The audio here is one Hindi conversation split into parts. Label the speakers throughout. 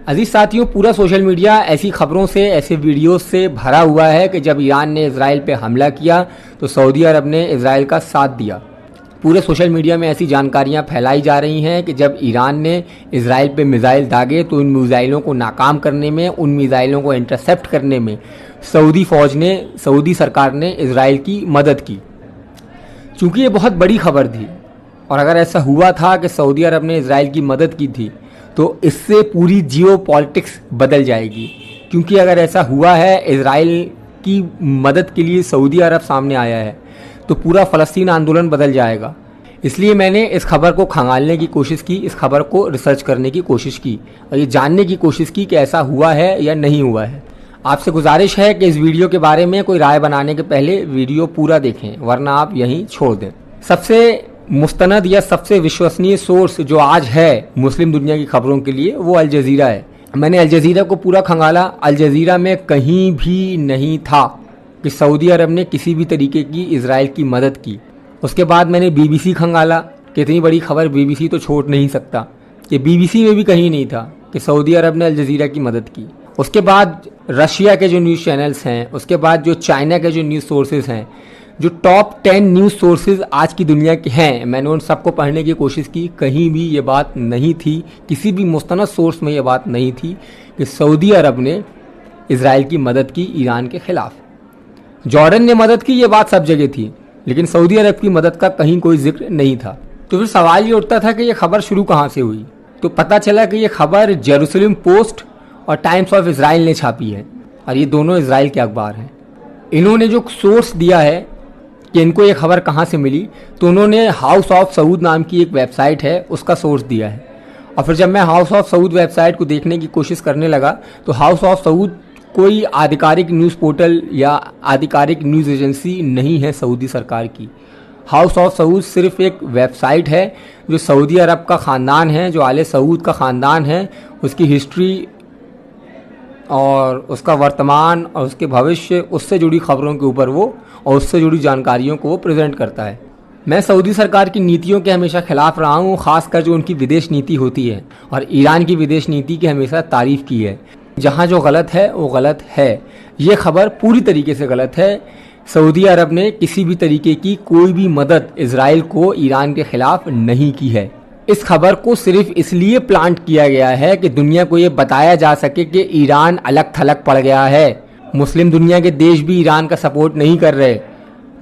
Speaker 1: अजीज साथियों, पूरा सोशल मीडिया ऐसी खबरों से, ऐसे वीडियोस से भरा हुआ है कि जब ईरान ने इजराइल पे हमला किया तो सऊदी अरब ने इजराइल का साथ दिया। पूरे सोशल मीडिया में ऐसी जानकारियां फैलाई जा रही हैं कि जब ईरान ने इजराइल पे मिसाइल दागे तो उन मिसाइलों को नाकाम करने में, उन मिसाइलों को इंटरसेप्ट करने में सऊदी सरकार ने इजराइल की मदद की। चूँकि ये बहुत बड़ी खबर थी और अगर ऐसा हुआ था कि सऊदी अरब ने इजराइल की मदद की थी तो इससे पूरी जियो पॉलिटिक्स बदल जाएगी। क्योंकि अगर ऐसा हुआ है, इजराइल की मदद के लिए सऊदी अरब सामने आया है, तो पूरा फ़लस्तीन आंदोलन बदल जाएगा। इसलिए मैंने इस खबर को खंगालने की कोशिश की, इस खबर को रिसर्च करने की कोशिश की और ये जानने की कोशिश की कि ऐसा हुआ है या नहीं हुआ है। आपसे गुजारिश है कि इस वीडियो के बारे में कोई राय बनाने के पहले वीडियो पूरा देखें, वरना आप यहीं छोड़ दें। सबसे मुस्तनद या सबसे विश्वसनीय सोर्स जो आज है मुस्लिम दुनिया की खबरों के लिए, वो अल जज़ीरा है। मैंने अल जज़ीरा को पूरा खंगाला। अल जज़ीरा में कहीं भी नहीं था कि सऊदी अरब ने किसी भी तरीके की इजराइल की मदद की। उसके बाद मैंने BBC खंगाला कि इतनी बड़ी खबर BBC तो छोड़ नहीं सकता, कि BBC में भी कहीं नहीं था कि सऊदी अरब ने अल जज़ीरा की मदद की। उसके बाद रशिया के जो न्यूज़ चैनल्स हैं, उसके बाद जो चाइना के जो न्यूज़ सोर्सेज हैं, जो टॉप 10 न्यूज़ सोर्सेज आज की दुनिया के हैं, मैंने उन सबको पढ़ने की कोशिश की। कहीं भी ये बात नहीं थी, किसी भी मुस्तनद सोर्स में ये बात नहीं थी कि सऊदी अरब ने इजराइल की मदद की ईरान के खिलाफ। जॉर्डन ने मदद की, ये बात सब जगह थी, लेकिन सऊदी अरब की मदद का कहीं कोई जिक्र नहीं था। तो फिर सवाल ये उठता था कि ये खबर शुरू कहाँ से हुई। तो पता चला कि ये खबर जेरूसलम पोस्ट और टाइम्स ऑफ इजराइल ने छापी है, और ये दोनों इजराइल के अखबार हैं। इन्होंने जो सोर्स दिया है कि इनको ये खबर कहाँ से मिली, तो उन्होंने हाउस ऑफ सऊद नाम की एक वेबसाइट है, उसका सोर्स दिया है। और फिर जब मैं हाउस ऑफ सऊद वेबसाइट को देखने की कोशिश करने लगा तो हाउस ऑफ सऊद कोई आधिकारिक न्यूज़ पोर्टल या आधिकारिक न्यूज़ एजेंसी नहीं है सऊदी सरकार की। हाउस ऑफ सऊद सिर्फ एक वेबसाइट है जो सऊदी अरब का ख़ानदान है, जो आले सऊद का ख़ानदान है, उसकी हिस्ट्री और उसका वर्तमान और उसके भविष्य, उससे जुड़ी खबरों के ऊपर वो और उससे जुड़ी जानकारियों को वो प्रेजेंट करता है। मैं सऊदी सरकार की नीतियों के हमेशा खिलाफ रहा हूँ, ख़ासकर जो उनकी विदेश नीति होती है, और ईरान की विदेश नीति की हमेशा तारीफ़ की है। जहाँ जो गलत है वो गलत है। ये खबर पूरी तरीके से गलत है। सऊदी अरब ने किसी भी तरीके की कोई भी मदद इजराइल को ईरान के खिलाफ नहीं की है। इस खबर को सिर्फ इसलिए प्लांट किया गया है कि दुनिया को ये बताया जा सके कि ईरान अलग थलग पड़ गया है। मुस्लिम दुनिया के देश भी ईरान का सपोर्ट नहीं कर रहे,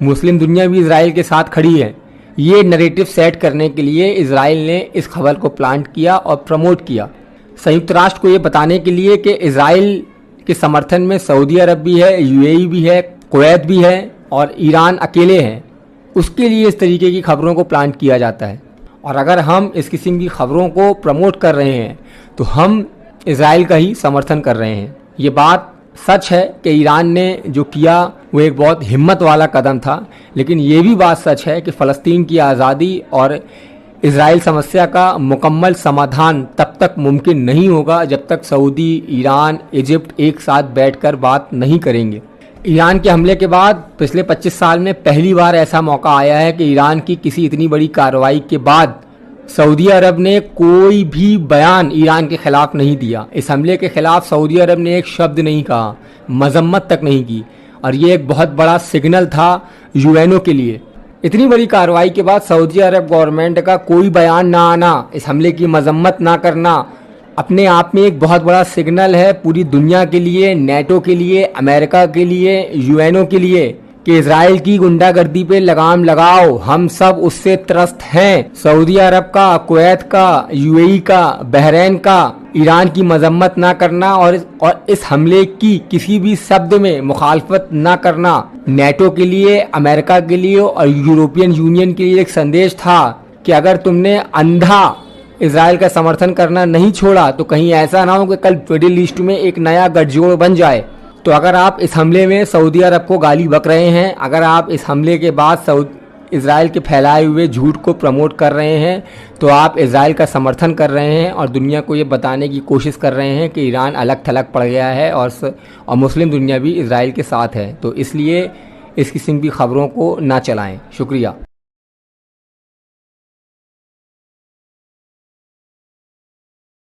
Speaker 1: मुस्लिम दुनिया भी इजराइल के साथ खड़ी है। ये नैरेटिव सेट करने के लिए इजराइल ने इस खबर को प्लांट किया और प्रमोट किया। संयुक्त राष्ट्र को ये बताने के लिए कि इजराइल के समर्थन में सऊदी अरब भी है, UAE भी है, कुवैत भी है और ईरान अकेले हैं, उसके लिए इस तरीके की खबरों को प्लांट किया जाता है। और अगर हम इस किस्म की खबरों को प्रमोट कर रहे हैं तो हम इजराइल का ही समर्थन कर रहे हैं। ये बात सच है कि ईरान ने जो किया वो एक बहुत हिम्मत वाला कदम था, लेकिन ये भी बात सच है कि फ़लस्तीन की आज़ादी और इजराइल समस्या का मुकम्मल समाधान तब तक मुमकिन नहीं होगा जब तक सऊदी, ईरान, इजिप्ट एक साथ बैठकर बात नहीं करेंगे। ईरान के हमले के बाद पिछले 25 साल में पहली बार ऐसा मौका आया है कि ईरान की किसी इतनी बड़ी कार्रवाई के बाद सऊदी अरब ने कोई भी बयान ईरान के खिलाफ नहीं दिया। इस हमले के खिलाफ सऊदी अरब ने एक शब्द नहीं कहा, मजम्मत तक नहीं की, और ये एक बहुत बड़ा सिग्नल था UN के लिए। इतनी बड़ी कार्रवाई के बाद सऊदी अरब गवर्नमेंट का कोई बयान ना आना, इस हमले की मजम्मत ना करना, अपने आप में एक बहुत बड़ा सिग्नल है पूरी दुनिया के लिए, नेटो के लिए, अमेरिका के लिए, UN के लिए, कि इजराइल की गुंडागर्दी पे लगाम लगाओ, हम सब उससे त्रस्त हैं। सऊदी अरब का, कुवैत का, UAE का, बहरीन का ईरान की मजम्मत ना करना और इस हमले की किसी भी शब्द में मुखालफत ना करना नेटो के लिए, अमेरिका के लिए और यूरोपियन यूनियन के लिए एक संदेश था कि अगर तुमने अंधा इजराइल का समर्थन करना नहीं छोड़ा तो कहीं ऐसा ना हो कि कल मिडिल ईस्ट में एक नया गठजोड़ बन जाए। तो अगर आप इस हमले में सऊदी अरब को गाली बक रहे हैं, अगर आप इस हमले के बाद इजराइल के फैलाए हुए झूठ को प्रमोट कर रहे हैं, तो आप इजराइल का समर्थन कर रहे हैं और दुनिया को ये बताने की कोशिश कर रहे हैं कि ईरान अलग थलग पड़ गया है और मुस्लिम दुनिया भी इजराइल के साथ है। तो इसलिए इस किस्म की खबरों को ना चलाएं। शुक्रिया।